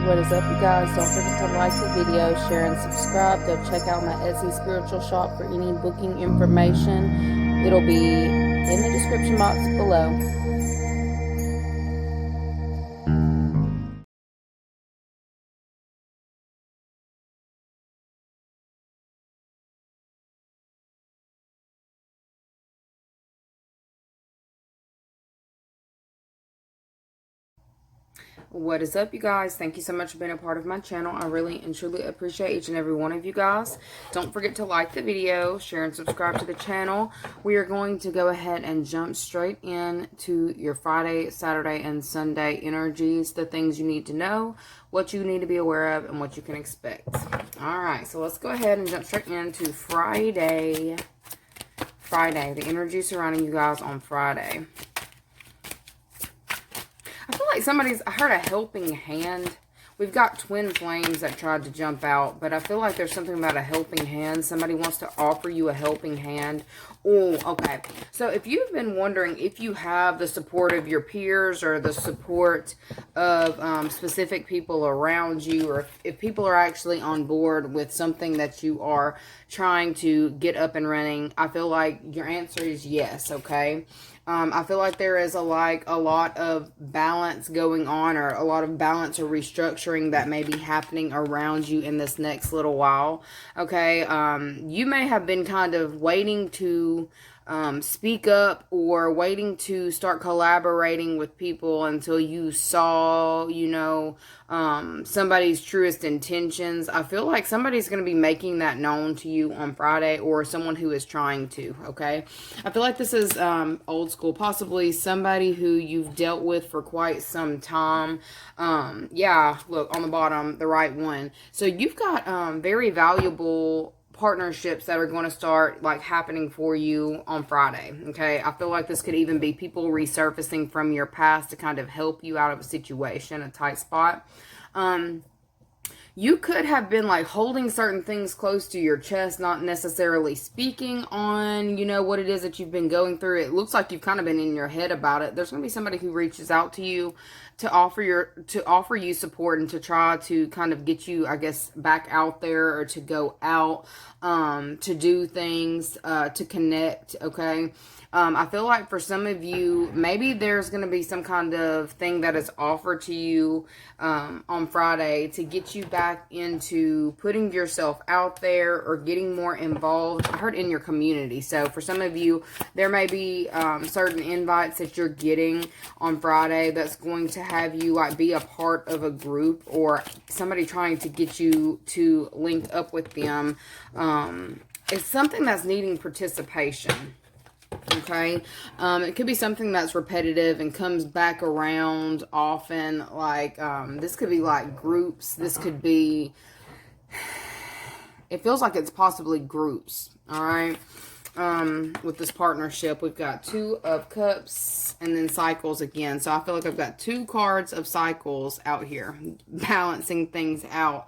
What is up, you guys? Don't forget to like the video, share, and subscribe. Go check out my Etsy spiritual shop for any booking information. It'll be in the description box below. What is up, you guys? Thank you so much for being a part of my channel. I really and truly appreciate each and every one of you guys. Don't forget to like the video, share, and subscribe to the channel. We are going to go ahead and jump straight into your Friday, Saturday, and Sunday energies, the things you need to know, what you need to be aware of, and what you can expect. All right, so let's go ahead and jump straight into Friday. The energy surrounding you guys on Friday. I feel like I heard a helping hand. We've got twin flames that tried to jump out, but I feel like there's something about a helping hand. Somebody wants to offer you a helping hand. Oh, okay. So if you've been wondering if you have the support of your peers or the support of specific people around you, or if people are actually on board with something that you are trying to get up and running, I feel like your answer is yes, okay? I feel like there is a lot of balance going on, or a lot of balance or restructuring that may be happening around you in this next little while. Okay. You may have been kind of waiting to speak up or waiting to start collaborating with people until you saw, somebody's truest intentions. I feel like somebody's going to be making that known to you on Friday, or someone who is trying to, okay? I feel like this is old school, possibly somebody who you've dealt with for quite some time. Yeah, look, on the bottom, the right one. So you've got very valuable partnerships that are going to start happening for you on Friday. Okay. I feel like this could even be people resurfacing from your past to kind of help you out of a situation, a tight spot. You could have been holding certain things close to your chest, not necessarily speaking on, what it is that you've been going through. It looks like you've kind of been in your head about it. There's going to be somebody who reaches out to you to offer you support and to try to kind of get you, I guess, back out there, or to go out, to do things, to connect. Okay. I feel like for some of you, maybe there's going to be some kind of thing that is offered to you on Friday to get you back into putting yourself out there or getting more involved. I heard in your community. So for some of you, there may be certain invites that you're getting on Friday that's going to have you be a part of a group, or somebody trying to get you to link up with them. It's something that's needing participation. Okay. It could be something that's repetitive and comes back around often. This could be groups. This could be, it feels like it's possibly groups. All right. With this partnership, we've got 2 of Cups and then cycles again. So I feel like I've got 2 cards of cycles out here, balancing things out.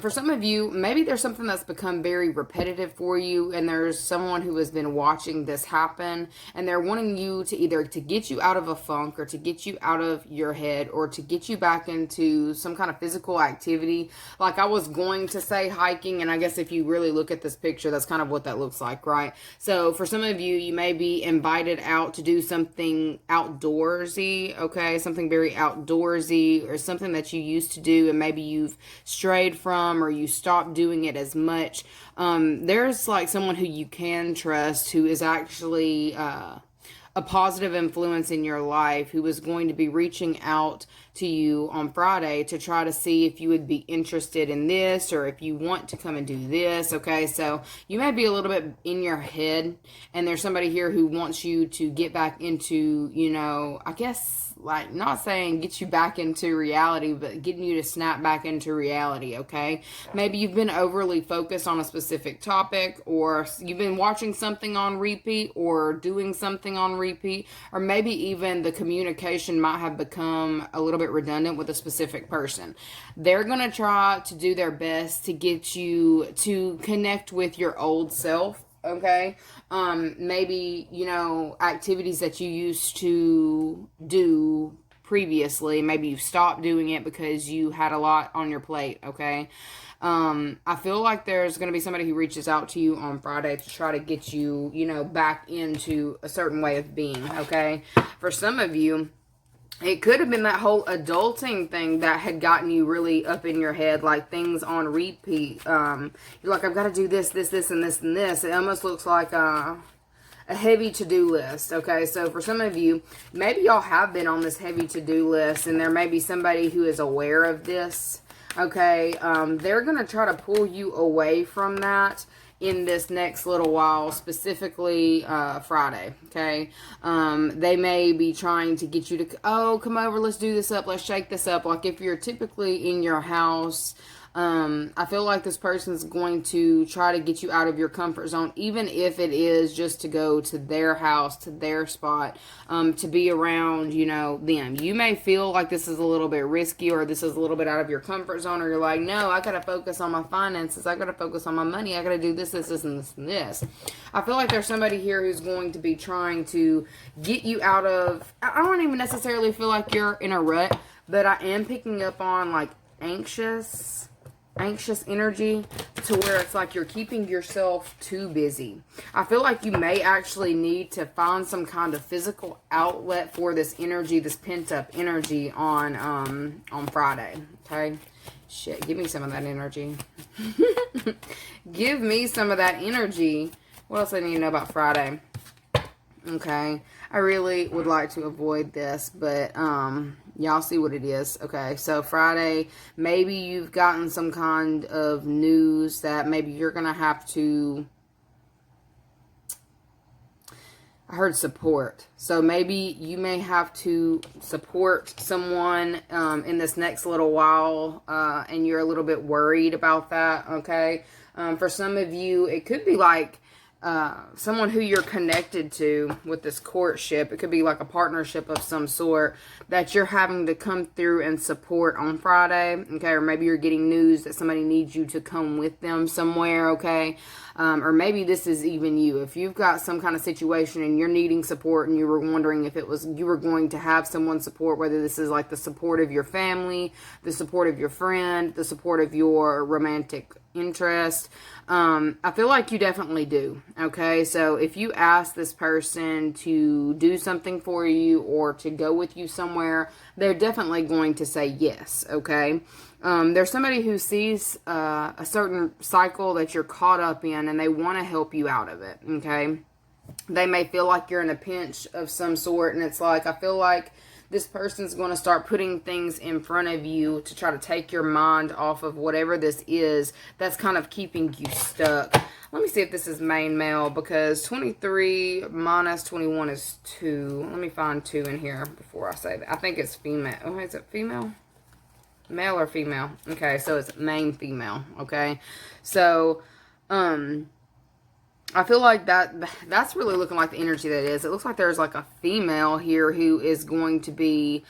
For some of you, maybe there's something that's become very repetitive for you, and there's someone who has been watching this happen, and they're wanting you to either to get you out of a funk, or to get you out of your head, or to get you back into some kind of physical activity. Like I was going to say hiking, and I guess if you really look at this picture, that's kind of what that looks like, right? So for some of you, you may be invited out to do something outdoorsy, okay? Something very outdoorsy, or something that you used to do and maybe you've strayed from, or you stopped doing it as much. There's someone who you can trust, who is actually a positive influence in your life, who is going to be reaching out to you on Friday to try to see if you would be interested in this, or if you want to come and do this. Okay, so you may be a little bit in your head, and there's somebody here who wants you to get back into, I guess, not saying get you back into reality, but getting you to snap back into reality. Okay, maybe you've been overly focused on a specific topic, or you've been watching something on repeat, or doing something on repeat, or maybe even the communication might have become a little bit redundant with a specific person. They're going to try to do their best to get you to connect with your old self. Okay. Maybe, activities that you used to do previously. Maybe you stopped doing it because you had a lot on your plate, okay? I feel like there's going to be somebody who reaches out to you on Friday to try to get you, you know, back into a certain way of being, okay? For some of you, it could have been that whole adulting thing that had gotten you really up in your head, like things on repeat. You're like, I've got to do this, this, this, and this, and this. It almost looks like a heavy to-do list, okay? So for some of you, maybe y'all have been on this heavy to-do list, and there may be somebody who is aware of this, okay? They're going to try to pull you away from that in this next little while, specifically Friday, okay? They may be trying to get you to, oh, come over, let's do this up, let's shake this up. Like if you're typically in your house, I feel like this person's going to try to get you out of your comfort zone, even if it is just to go to their house, to their spot, to be around, you know, them. You may feel like this is a little bit risky, or this is a little bit out of your comfort zone, or you're like, no, I gotta focus on my finances, I gotta focus on my money, I gotta do this, this, this, and this, and this. I feel like there's somebody here who's going to be trying to get you out of, I don't even necessarily feel like you're in a rut, but I am picking up on like anxious energy, to where it's like you're keeping yourself too busy. I feel like you may actually need to find some kind of physical outlet for this energy, this pent up energy on Friday. Okay, shit, give me some of that energy. Give me some of that energy. What else I need to know about Friday? Okay, I really would like to avoid this, but y'all see what it is. Okay, so Friday, maybe you've gotten some kind of news that maybe you're gonna have to, I heard support. So maybe you may have to support someone in this next little while, and you're a little bit worried about that, okay? For some of you, it could be like someone who you're connected to with this courtship. It could be like a partnership of some sort that you're having to come through and support on Friday, okay? Or maybe you're getting news that somebody needs you to come with them somewhere, okay? Or maybe this is even you. If you've got some kind of situation and you're needing support and you were wondering if it was, you were going to have someone support, whether this is like the support of your family, the support of your friend, the support of your romantic interest, I feel like you definitely do, okay? So if you ask this person to do something for you or to go with you somewhere, they're definitely going to say yes, okay? There's somebody who sees a certain cycle that you're caught up in, and they want to help you out of it, okay? They may feel like you're in a pinch of some sort, and it's like, I feel like this person's going to start putting things in front of you to try to take your mind off of whatever this is that's kind of keeping you stuck. Let me see if this is main male, because 23 minus 21 is 2. Let me find 2 in here before I say that. I think it's female. Oh, is it female? Male or female? Okay, so it's main female, okay? So, I feel like that's really looking like the energy that is. It looks like there's like a female here who is going to be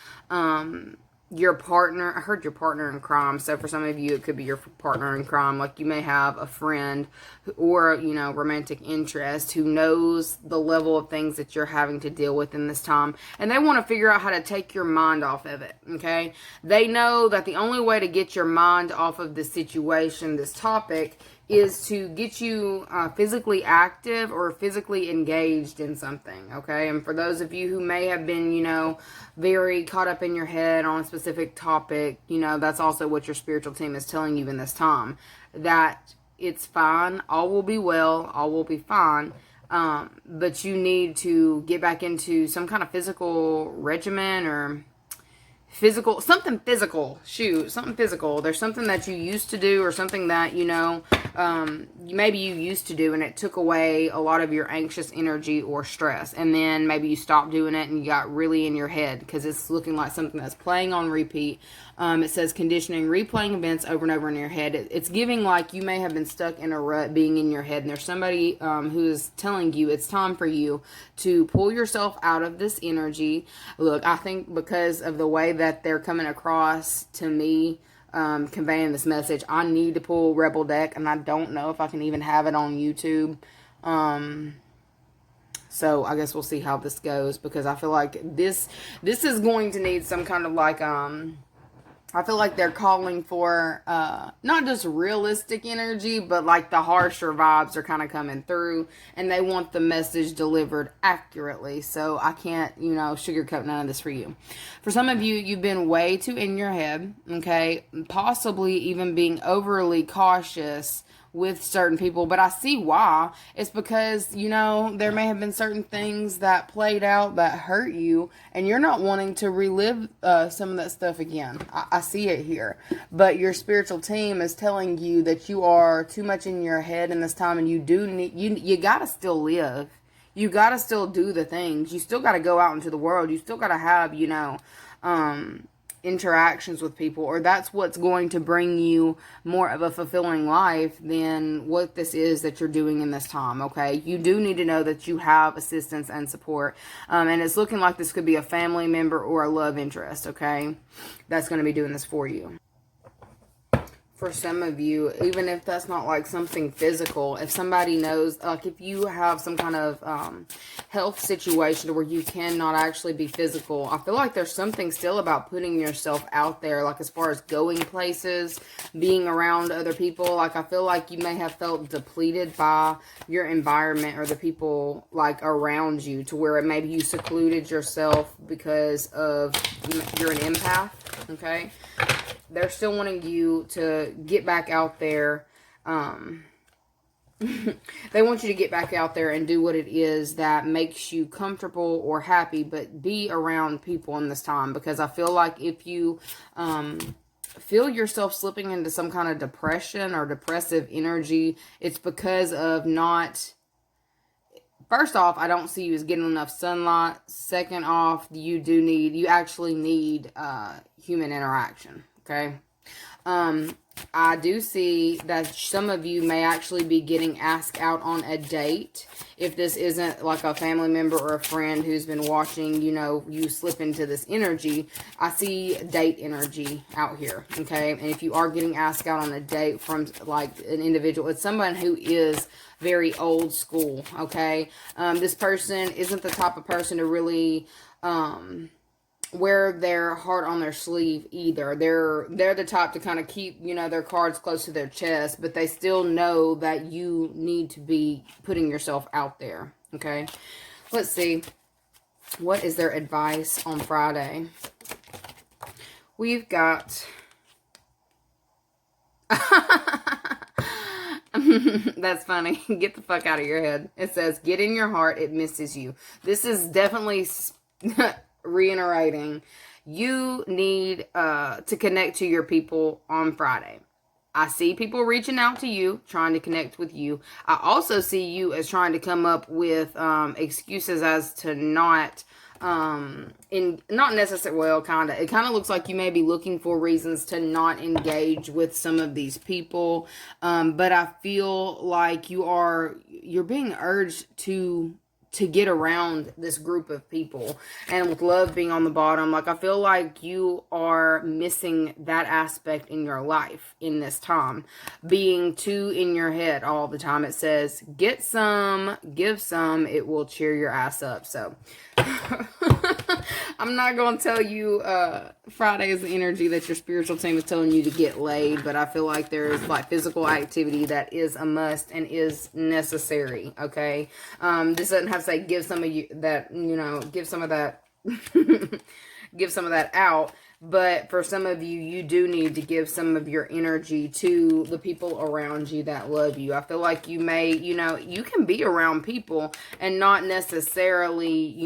your partner. I heard your partner in crime. So for some of you, it could be your partner in crime. Like you may have a friend or, you know, romantic interest who knows the level of things that you're having to deal with in this time. And they want to figure out how to take your mind off of it, okay? They know that the only way to get your mind off of this situation, this topic, is to get you physically active or physically engaged in something, okay? And for those of you who may have been, you know, very caught up in your head on a specific topic, you know, that's also what your spiritual team is telling you in this time. That it's fine, all will be well, all will be fine, but you need to get back into some kind of physical regimen or something physical. There's something that you used to do, or something that, you know, maybe you used to do and it took away a lot of your anxious energy or stress, and then maybe you stopped doing it and you got really in your head, because it's looking like something that's playing on repeat. It says conditioning, replaying events over and over in your head. It's giving like you may have been stuck in a rut being in your head, and there's somebody who is telling you it's time for you to pull yourself out of this energy. Look, I think because of the way that they're coming across to me, conveying this message, I need to pull Rebel Deck, and I don't know if I can even have it on YouTube. So I guess we'll see how this goes, because I feel like this is going to need some kind of like, I feel like they're calling for, not just realistic energy, but like the harsher vibes are kind of coming through, and they want the message delivered accurately. So I can't, sugarcoat none of this for you. For some of you, you've been way too in your head, okay? Possibly even being overly cautious with certain people, but I see why. It's because, there may have been certain things that played out that hurt you, and you're not wanting to relive some of that stuff again. I see it here. But your spiritual team is telling you that you are too much in your head in this time, and you do need, you gotta still live. You gotta still do the things. You still gotta go out into the world. You still gotta have, interactions with people, or that's what's going to bring you more of a fulfilling life than what this is that you're doing in this time. Okay, you do need to know that you have assistance and support, and it's looking like this could be a family member or a love interest, okay, that's going to be doing this for you. For some of you, even if that's not like something physical, if somebody knows, like if you have some kind of health situation where you cannot actually be physical, I feel like there's something still about putting yourself out there, like as far as going places, being around other people. Like I feel like you may have felt depleted by your environment or the people like around you, to where maybe you secluded yourself because of, you're an empath, okay? They're still wanting you to get back out there. They want you to get back out there and do what it is that makes you comfortable or happy, but be around people in this time. Because I feel like if you feel yourself slipping into some kind of depression or depressive energy, it's because of not... First off, I don't see you as getting enough sunlight. Second off, you actually need human interaction. Okay. I do see that some of you may actually be getting asked out on a date. If this isn't like a family member or a friend who's been watching, you slip into this energy. I see date energy out here, okay? And if you are getting asked out on a date from like an individual, it's someone who is very old school, okay? This person isn't the type of person to really... wear their heart on their sleeve either. They're the type to kind of keep, their cards close to their chest, but they still know that you need to be putting yourself out there, okay? Let's see. What is their advice on Friday? We've got... That's funny. Get the fuck out of your head. It says, get in your heart, it misses you. This is definitely... reiterating, you need to connect to your people on Friday. I see people reaching out to you, trying to connect with you. I also see you as trying to come up with excuses as to not necessarily, well, it kind of looks like you may be looking for reasons to not engage with some of these people, but I feel like you're being urged to get around this group of people. And with love being on the bottom, like I feel like you are missing that aspect in your life in this time. Being too in your head all the time. It says, get some, give some, it will cheer your ass up. So I'm not going to tell you Friday is the energy that your spiritual team is telling you to get laid, but I feel like there's like physical activity that is a must and is necessary, okay? This doesn't have to say give some of you that, give some of that give some of that out. But for some of you, you do need to give some of your energy to the people around you that love you. I feel like you may, you can be around people and not necessarily,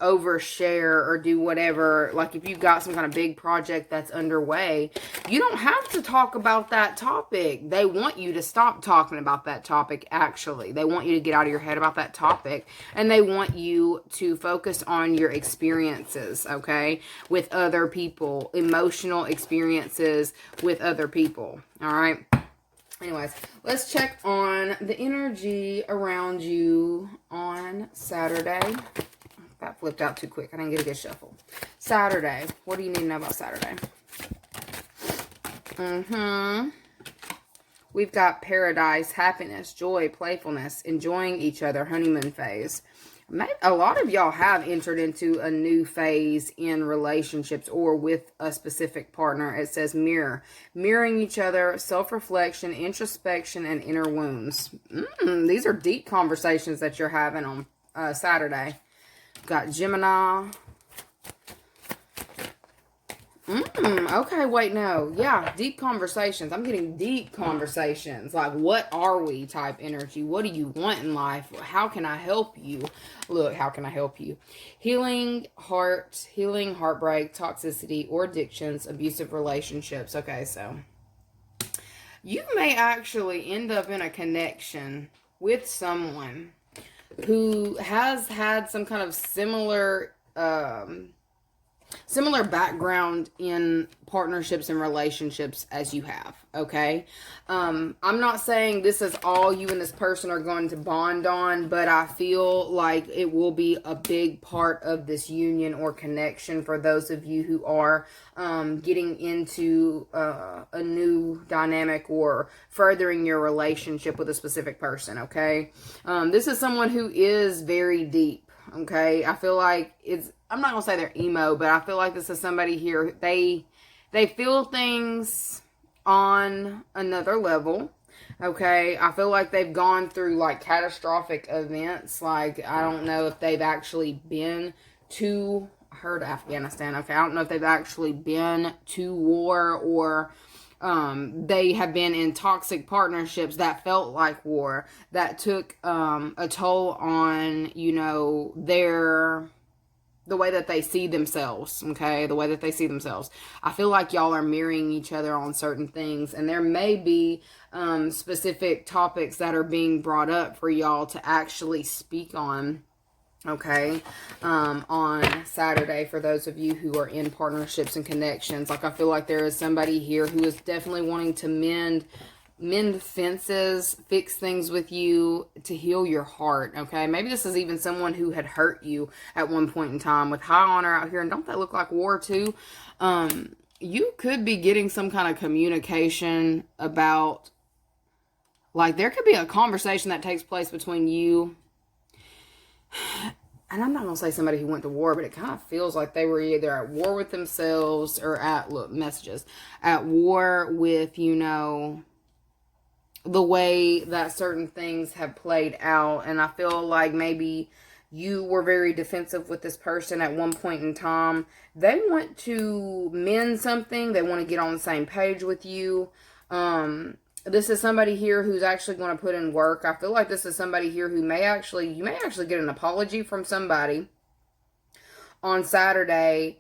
overshare or do whatever. Like if you've got some kind of big project that's underway, you don't have to talk about that topic. They want you to stop talking about that topic, actually. They want you to get out of your head about that topic. And they want you to focus on your experiences, okay, with other people, emotional experiences with other people. All right. Anyways, let's check on the energy around you on Saturday. That flipped out too quick. I didn't get a good shuffle. Saturday. What do you need to know about Saturday? We've got paradise, happiness, joy, playfulness, enjoying each other, honeymoon phase. A lot of y'all have entered into a new phase in relationships or with a specific partner. It says mirror. Mirroring each other, self-reflection, introspection, and inner wounds. These are deep conversations that you're having on Saturday. Got Gemini. Okay, wait, no. Yeah, deep conversations. I'm getting deep conversations. Like, what are we type energy? What do you want in life? How can I help you? Look, how can I help you? Healing, heartbreak, toxicity, or addictions, abusive relationships. Okay, so you may actually end up in a connection with someone who has had some kind of similar background in partnerships and relationships as you have, okay? I'm not saying this is all you and this person are going to bond on, but I feel like it will be a big part of this union or connection for those of you who are getting into a new dynamic or furthering your relationship with a specific person, okay? This is someone who is very deep, okay? I feel like I'm not going to say they're emo, but I feel like this is somebody here. They feel things on another level. Okay. I feel like they've gone through like catastrophic events. Like, I don't know if they've actually been to, I heard Afghanistan. Okay. I don't know if they've actually been to war or they have been in toxic partnerships that felt like war, that took a toll on, you know, the way that they see themselves, okay? The way that they see themselves. I feel like y'all are mirroring each other on certain things, and there may be specific topics that are being brought up for y'all to actually speak on, okay? On Saturday, for those of you who are in partnerships and connections. Like, I feel like there is somebody here who is definitely wanting to mend fences, fix things with you to heal your heart, okay? Maybe this is even someone who had hurt you at one point in time with high honor out here. And don't that look like war too? You could be getting some kind of communication about, like, there could be a conversation that takes place between you. And I'm not going to say somebody who went to war, but it kind of feels like they were either at war with themselves or at war with, you know, the way that certain things have played out. And I feel like maybe you were very defensive with this person at one point in time. They want to mend something. They want to get on the same page with you. This is somebody here who's actually going to put in work. I feel like this is somebody here who you may actually get an apology from somebody on Saturday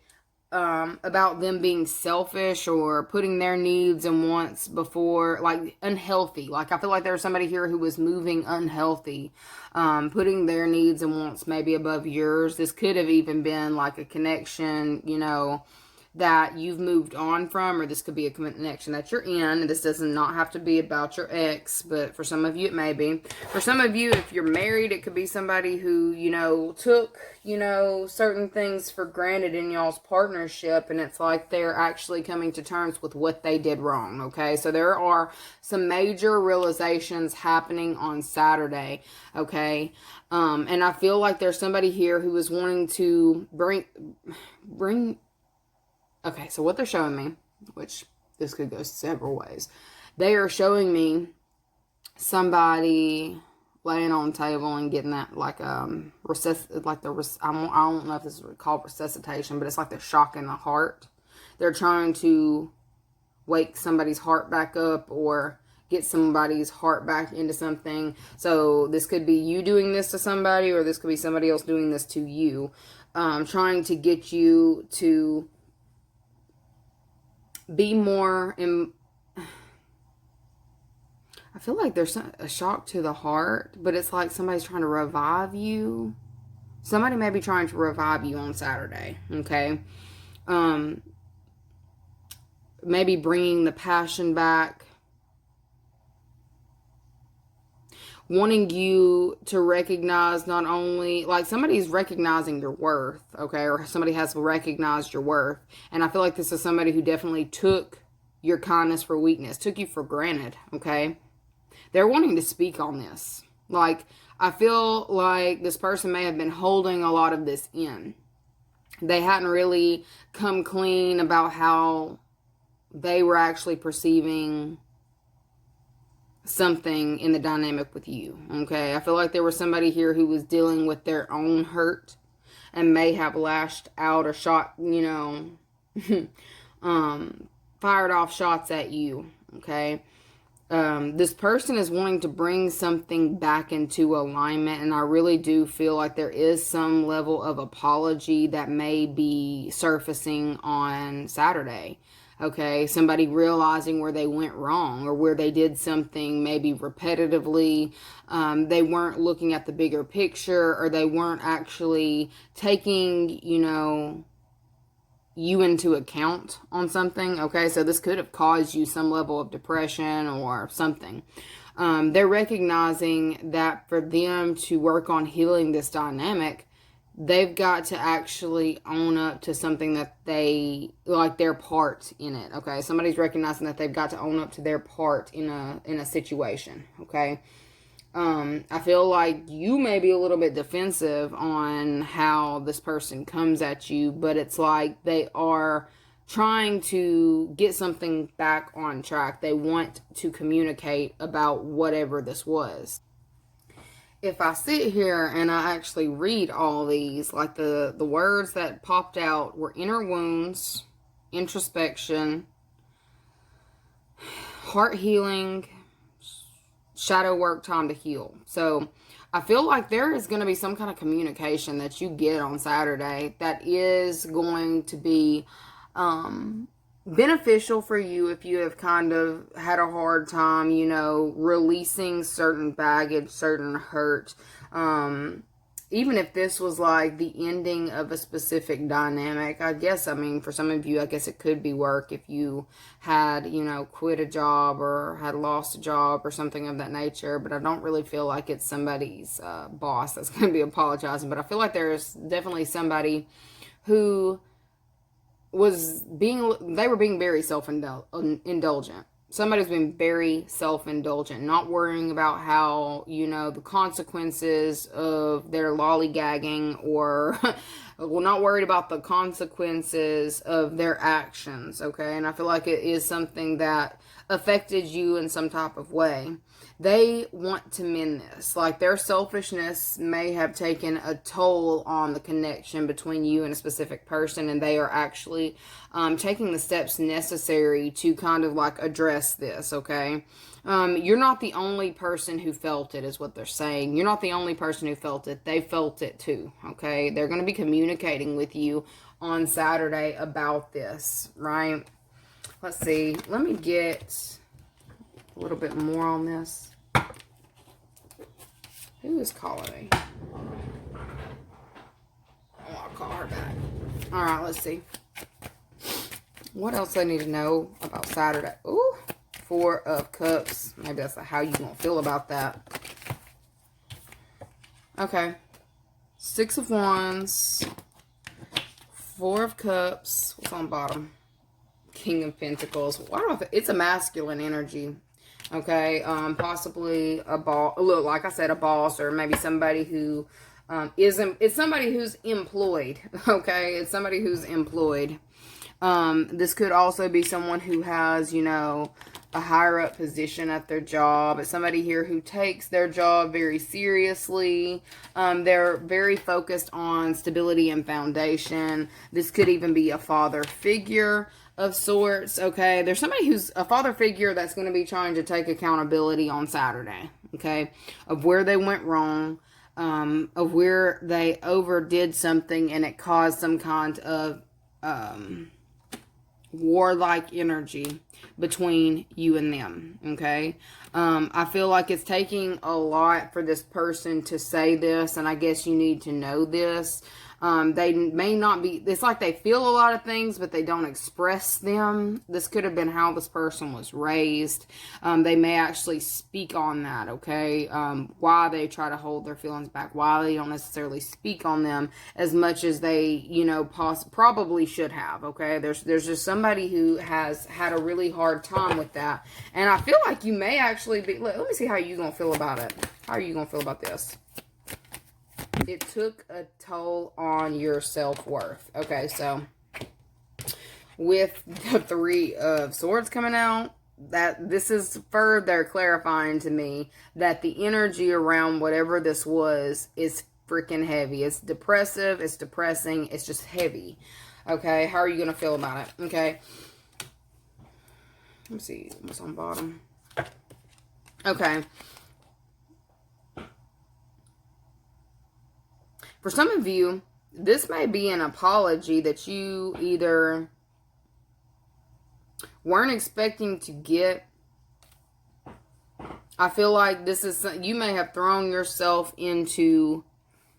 about them being selfish or putting their needs and wants before, like, unhealthy. Like, I feel like there's somebody here who was moving unhealthy, putting their needs and wants maybe above yours. This could have even been like a connection, you know, that you've moved on from, or this could be a connection that you're in. This does not have to be about your ex, but for some of you it may be. For some of you, if you're married, it could be somebody who, you know, took, you know, certain things for granted in y'all's partnership, and it's like they're actually coming to terms with what they did wrong, okay? So there are some major realizations happening on Saturday, okay? And I feel like there's somebody here who is wanting to bring okay, so what they're showing me, which this could go several ways. They are showing me somebody laying on the table and getting that, like, I don't know if this is called resuscitation, but it's like the shock in the heart. They're trying to wake somebody's heart back up or get somebody's heart back into something. So this could be you doing this to somebody, or this could be somebody else doing this to you, trying to get you to be more I feel like there's a shock to the heart, but it's like somebody's trying to revive you. Somebody may be trying to revive you on Saturday, okay? Maybe bringing the passion back. Wanting you to recognize not only, like, somebody's recognizing your worth, okay? Or somebody has recognized your worth. And I feel like this is somebody who definitely took your kindness for weakness, took you for granted, okay? They're wanting to speak on this. Like, I feel like this person may have been holding a lot of this in. They hadn't really come clean about how they were actually perceiving something in the dynamic with you, okay? I feel like there was somebody here who was dealing with their own hurt and may have lashed out or shot, you know, fired off shots at you, okay? This person is wanting to bring something back into alignment, and I really do feel like there is some level of apology that may be surfacing on Saturday. Okay, somebody realizing where they went wrong or where they did something maybe repetitively. They weren't looking at the bigger picture, or they weren't actually taking, you know, you into account on something. Okay, so this could have caused you some level of depression or something. They're recognizing that for them to work on healing this dynamic, they've got to actually own up to something that they, like, their part in it, okay? Somebody's recognizing that they've got to own up to their part in a situation, okay? I feel like you may be a little bit defensive on how this person comes at you, but it's like they are trying to get something back on track. They want to communicate about whatever this was. If I sit here and I actually read all these, like the words that popped out were inner wounds, introspection, heart healing, shadow work, time to heal. So I feel like there is going to be some kind of communication that you get on Saturday that is going to be beneficial for you if you have kind of had a hard time, you know, releasing certain baggage, certain hurt. Even if this was like the ending of a specific dynamic, I guess, I mean, for some of you, I guess it could be work if you had, you know, quit a job or had lost a job or something of that nature. But I don't really feel like it's somebody's boss that's going to be apologizing. But I feel like there's definitely somebody who they were being very self-indulgent. Somebody's been very self-indulgent, not worrying about how, you know, the consequences of their lollygagging, or well, not worried about the consequences of their actions, okay? And I feel like it is something that affected you in some type of way. They want to mend this. Like, their selfishness may have taken a toll on the connection between you and a specific person, and they are actually taking the steps necessary to kind of like address this, okay? You're not the only person who felt it, is what they're saying. You're not the only person who felt it. They felt it too, okay? They're going to be communicating with you on Saturday about this, right? Let's see. Let me get a little bit more on this. Who is calling me? Oh, I'll call her back. All right, let's see. What else I need to know about Saturday? Ooh, 4 of Cups. Maybe that's how you gonna feel about that. Okay. 6 of Wands. 4 of Cups. What's on bottom? King of Pentacles. Why do it's a masculine energy. Okay, possibly a boss. Look, like I said, a boss, or maybe somebody who it's somebody who's employed. Okay, it's somebody who's employed. This could also be someone who has, you know, a higher up position at their job. It's somebody here who takes their job very seriously. They're very focused on stability and foundation. This could even be a father figure of sorts, okay? There's somebody who's a father figure that's going to be trying to take accountability on Saturday, okay? Of where they went wrong, of where they overdid something and it caused some kind of warlike energy between you and them, okay? I feel like it's taking a lot for this person to say this, and I guess you need to know this. They may not be, it's like they feel a lot of things, but they don't express them. This could have been how this person was raised. They may actually speak on that, okay? Why they try to hold their feelings back, why they don't necessarily speak on them as much as they, you know, probably should have, okay? There's just somebody who has had a really hard time with that. And I feel like you may actually be, let me see how you're going to feel about it. How are you going to feel about this? It took a toll on your self-worth. Okay, so with the Three of Swords coming out, that this is further clarifying to me that the energy around whatever this was is freaking heavy. It's depressive, it's depressing, it's just heavy. Okay, how are you going to feel about it? Okay. Let me see what's on bottom. Okay. For some of you, this may be an apology that you either weren't expecting to get. I feel like this is, you may have thrown yourself into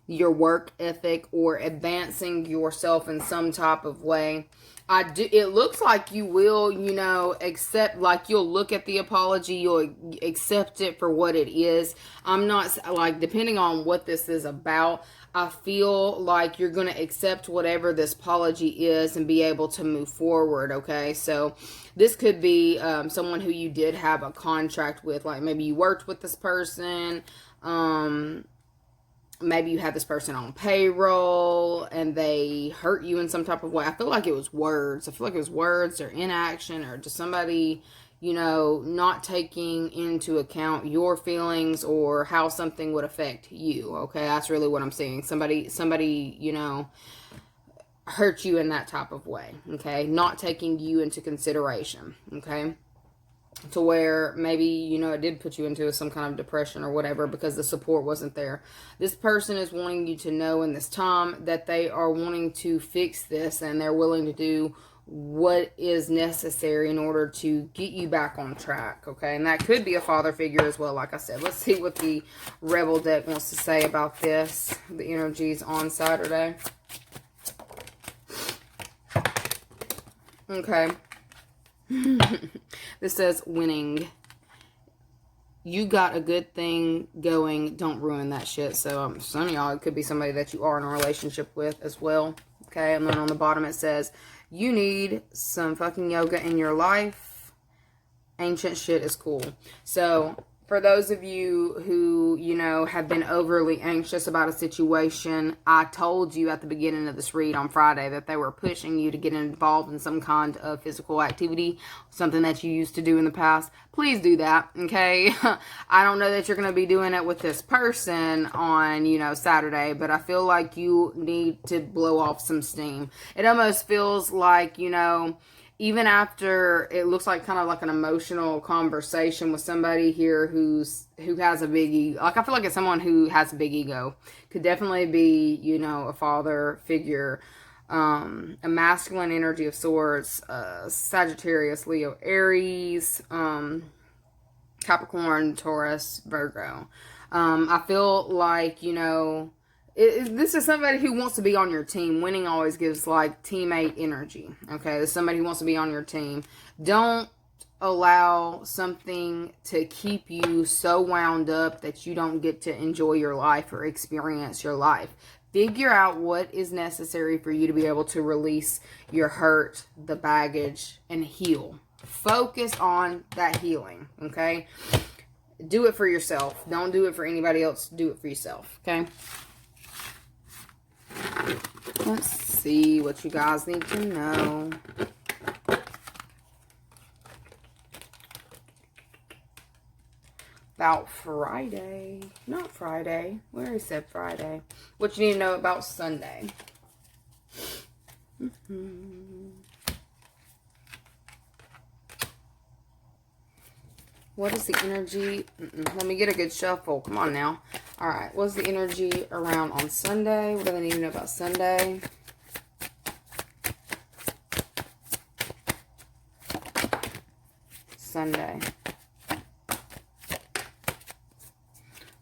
your work ethic or advancing yourself in some type of way. It looks like you will, you know, accept, like you'll look at the apology, you'll accept it for what it is. I'm not, like, depending on what this is about, I feel like you're going to accept whatever this apology is and be able to move forward, okay? So this could be someone who you did have a contract with, like maybe you worked with this person, maybe you had this person on payroll and they hurt you in some type of way. I feel like it was words. I feel like it was words or inaction or just somebody, you know, not taking into account your feelings or how something would affect you. Okay, that's really what I'm saying. Somebody, you know, hurt you in that type of way. Okay, not taking you into consideration. Okay. To where maybe, you know, it did put you into some kind of depression or whatever because the support wasn't there. This person is wanting you to know in this time that they are wanting to fix this and they're willing to do what is necessary in order to get you back on track, okay? And that could be a father figure as well, like I said. Let's see what the Rebel deck wants to say about this, the energies on Saturday. Okay. This says winning. You got a good thing going. Don't ruin that shit. So some of y'all, it could be somebody that you are in a relationship with as well. Okay. And then on the bottom it says, you need some fucking yoga in your life. Ancient shit is cool. So for those of you who, you know, have been overly anxious about a situation, I told you at the beginning of this read on Friday that they were pushing you to get involved in some kind of physical activity, something that you used to do in the past. Please do that, okay? I don't know that you're going to be doing it with this person on, you know, Saturday, but I feel like you need to blow off some steam. It almost feels like, you know, even after it looks like kind of like an emotional conversation with somebody here who has a big ego. Like, I feel like it's someone who has a big ego. Could definitely be, you know, a father figure, a masculine energy of Swords, Sagittarius, Leo, Aries, Capricorn, Taurus, Virgo. I feel like, you know, this is somebody who wants to be on your team. Winning always gives, like, teammate energy. Okay, there's somebody who wants to be on your team. Don't allow something to keep you so wound up that you don't get to enjoy your life or experience your life. Figure out what is necessary for you to be able to release your hurt, the baggage, and heal. Focus on that healing, okay? Do it for yourself. Don't do it for anybody else. Do it for yourself, okay? Let's see what you guys need to know. About Friday. Not Friday. We already said Friday. What you need to know about Sunday. What is the energy? Let me get a good shuffle. Come on now. All right. What's the energy around on Sunday? What do they need to know about Sunday? Sunday.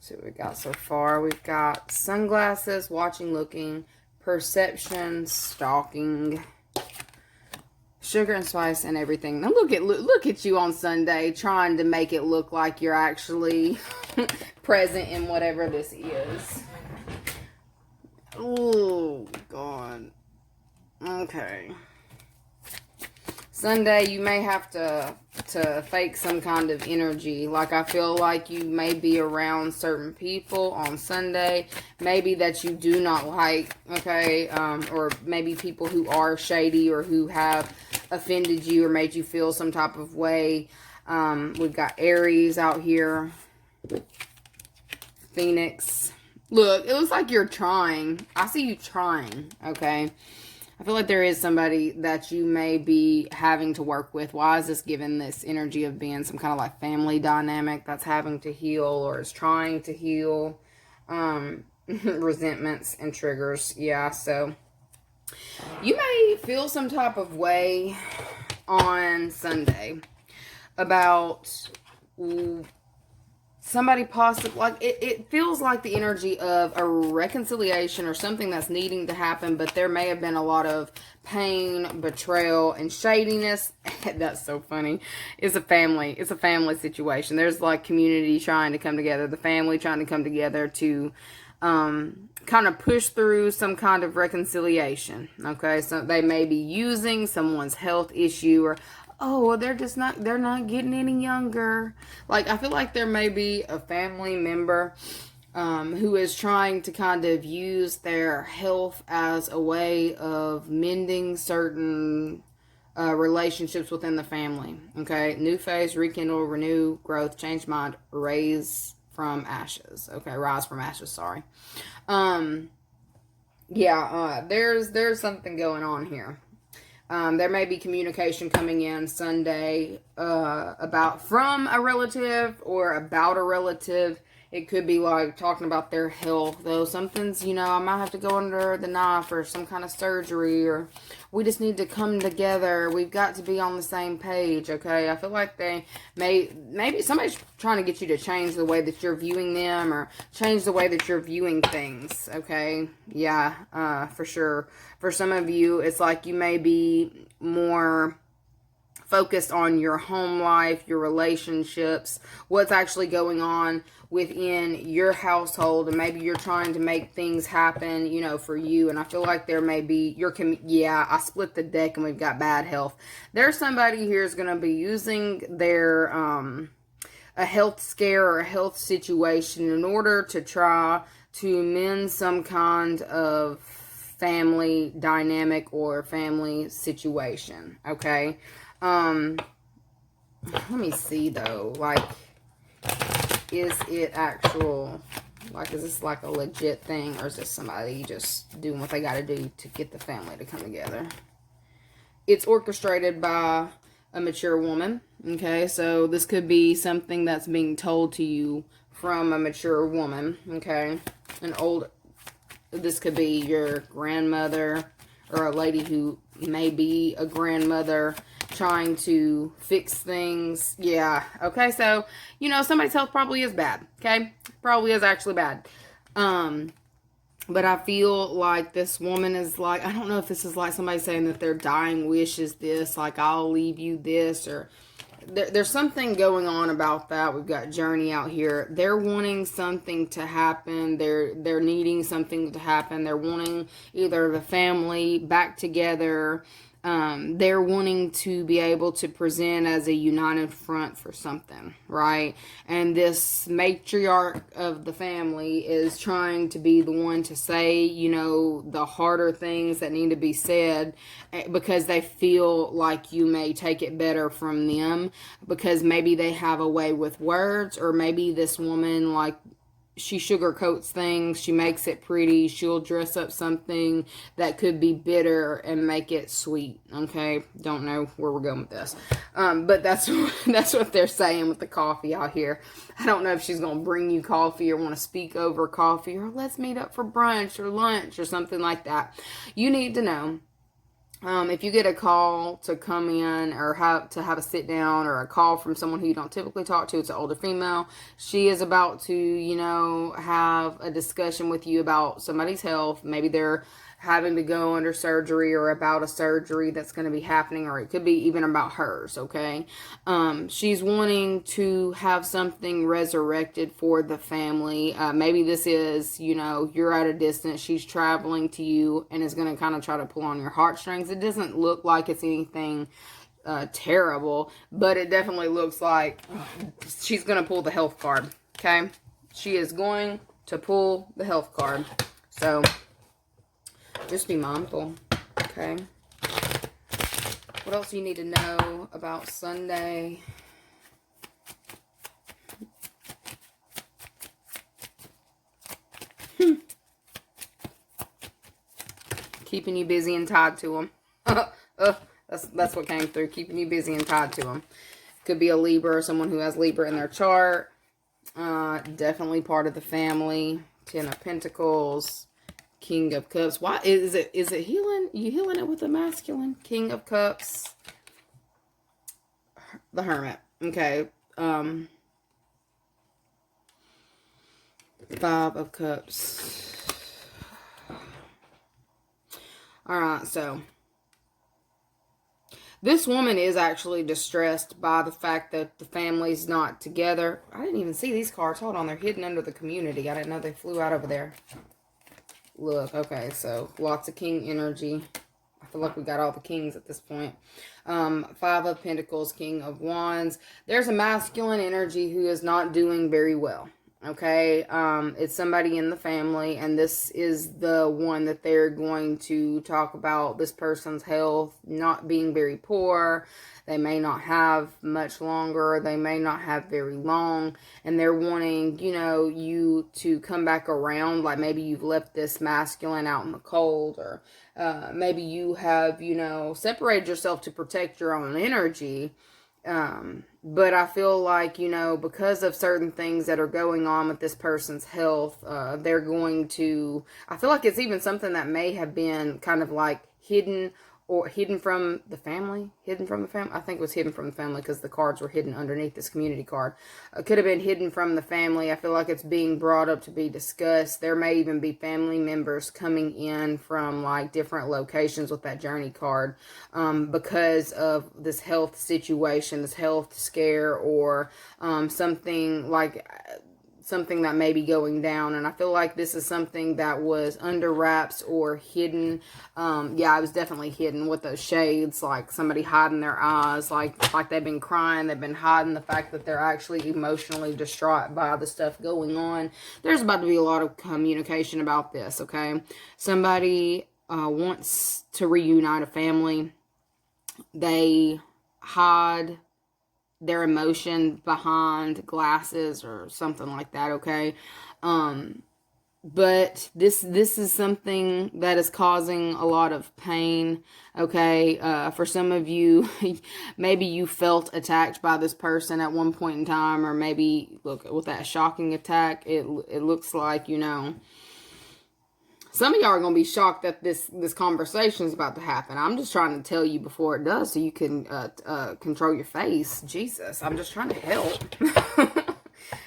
See what we got so far. We've got sunglasses, watching, looking, perception, stalking, sugar and spice and everything. Now look at you on Sunday trying to make it look like you're actually present in whatever this is. Oh, God. Okay. Sunday, you may have to fake some kind of energy. Like, I feel like you may be around certain people on Sunday. Maybe that you do not like, okay? Or maybe people who are shady or who have offended you or made you feel some type of way. We've got Aries out here. Phoenix. Look, it looks like you're trying. I see you trying, okay? I feel like there is somebody that you may be having to work with. Why is this giving this energy of being some kind of like family dynamic that's having to heal or is trying to heal? Resentments and triggers. Yeah, so you may feel some type of way on Sunday about somebody possibly, like, it feels like the energy of a reconciliation or something that's needing to happen, but there may have been a lot of pain, betrayal, and shadiness. That's so funny. It's a family situation. There's like community trying to come together, the family trying to come together to kind of push through some kind of reconciliation. Okay, so they may be using someone's health issue or, oh, well, they're not getting any younger. Like, I feel like there may be a family member who is trying to kind of use their health as a way of mending certain relationships within the family. Okay, new phase, rekindle, renew, growth, change mind, rise from ashes. Okay, rise from ashes, sorry. There's something going on here. There may be communication coming in Sunday from a relative or about a relative. It could be like talking about their health, though. Something's, I might have to go under the knife or some kind of surgery, or we just need to come together. We've got to be on the same page, okay? I feel like maybe somebody's trying to get you to change the way that you're viewing them or change the way that you're viewing things, okay? Yeah, for sure. For some of you, it's like you may be more focused on your home life, your relationships, what's actually going on within your household, and maybe you're trying to make things happen, for you. And I feel like there may be I split the deck and we've got bad health. There's somebody here is going to be using their a health scare or a health situation in order to try to mend some kind of family dynamic or family situation, okay? Let me see though, like, is it actual, like, is this like a legit thing, or is this somebody just doing what they got to do to get the family to come together? It's orchestrated by a mature woman, okay? So this could be something that's being told to you from a mature woman, okay? This could be your grandmother or a lady who may be a grandmother trying to fix things. Yeah, okay, so, somebody's health probably is bad, okay? Probably is actually bad. But I feel like this woman is like, I don't know if this is like somebody saying that their dying wish is this, like, I'll leave you this, or there's something going on about that. We've got Journey out here. They're wanting something to happen. They're needing something to happen. They're wanting either the family back together. They're wanting to be able to present as a united front for something, right? And this matriarch of the family is trying to be the one to say, the harder things that need to be said, because they feel like you may take it better from them, because maybe they have a way with words, or maybe this woman, like, she sugarcoats things, she makes it pretty, she'll dress up something that could be bitter and make it sweet, okay? Don't know where we're going with this. But that's what they're saying with the coffee out here. I don't know if she's going to bring you coffee or want to speak over coffee, or let's meet up for brunch or lunch or something like that. You need to know, if you get a call to come in or have a sit down, or a call from someone who you don't typically talk to, it's an older female. She is about to, have a discussion with you about somebody's health. Maybe they're having to go under surgery or about a surgery that's going to be happening, or it could be even about hers, okay? She's wanting to have something resurrected for the family. Maybe this is, you know, you're at a distance, she's traveling to you and is going to kind of try to pull on your heartstrings. It doesn't look like it's anything terrible, but it definitely looks like she's going to pull the health card, okay? She is going to pull the health card. So, just be mindful, okay? What else do you need to know about Sunday? Keeping you busy and tied to them. That's what came through. Keeping you busy and tied to them. Could be a Libra or someone who has Libra in their chart. Definitely part of the family. 10 of Pentacles. King of Cups. Why is it healing? You healing it with the masculine? King of Cups. The Hermit. Okay. 5 of Cups. Alright, so this woman is actually distressed by the fact that the family's not together. I didn't even see these cards. Hold on, they're hidden under the community. I didn't know they flew out over there. Look, okay, so lots of king energy. I feel like we got all the kings at this point. 5 of Pentacles, King of Wands. There's a masculine energy who is not doing very well. Okay, it's somebody in the family, and this is the one that they're going to talk about this person's health not being very poor. They may not have much longer. They may not have very long, and they're wanting, you know, you to come back around. Like maybe you've left this masculine out in the cold, or maybe you have, you know, separated yourself to protect your own energy. But I feel like, you know, because of certain things that are going on with this person's health, they're going to, I feel like it's even something that may have been kind of like hidden from the family. I think it was hidden from the family because the cards were hidden underneath this community card. Could have been hidden from the family. I feel like it's being brought up to be discussed. There may even be family members coming in from like different locations with that journey card because of this health situation, this health scare, or something that may be going down. And I feel like this is something that was under wraps or hidden. Yeah, it was definitely hidden with those shades, like somebody hiding their eyes, like they've been crying, they've been hiding the fact that they're actually emotionally distraught by the stuff going on. There's about to be a lot of communication about this, okay? Somebody wants to reunite a family. They hide their emotion behind glasses or something like that, okay? But this is something that is causing a lot of pain, okay? For some of you, maybe you felt attacked by this person at one point in time, or maybe, look, with that shocking attack, it looks like, you know, some of y'all are going to be shocked that this conversation is about to happen. I'm just trying to tell you before it does so you can control your face. Jesus, I'm just trying to help.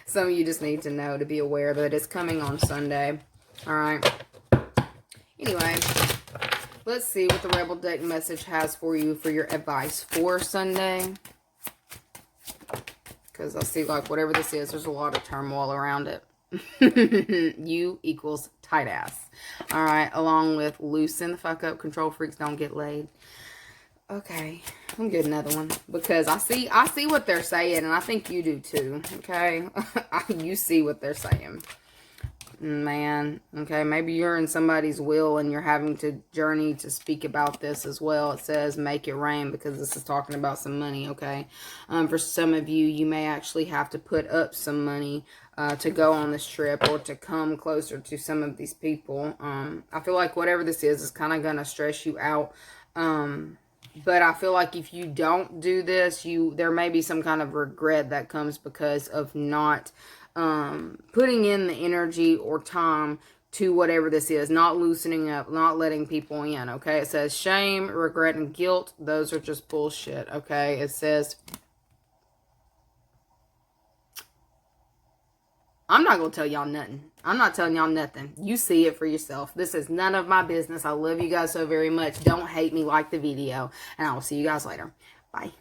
Some of you just need to know, to be aware that it's coming on Sunday. All right. Anyway, let's see what the Rebel deck message has for you for your advice for Sunday. Because I see, like, whatever this is, there's a lot of turmoil around it. You equals tight ass. All right, along with loosen the fuck up, control freaks don't get laid. Okay, I'm get another one because I see what they're saying, and I think you do too. Okay, you see what they're saying, man. Okay, maybe you're in somebody's will and you're having to journey to speak about this as well. It says make it rain because this is talking about some money. Okay, for some of you, you may actually have to put up some money to go on this trip or to come closer to some of these people. I feel like whatever this is kind of gonna stress you out. But I feel like if you don't do this, there may be some kind of regret that comes because of not putting in the energy or time to whatever this is, not loosening up, not letting people in, okay? It says shame, regret, and guilt. Those are just bullshit, okay? It says I'm not going to tell y'all nothing. I'm not telling y'all nothing. You see it for yourself. This is none of my business. I love you guys so very much. Don't hate me. Like the video. And I will see you guys later. Bye.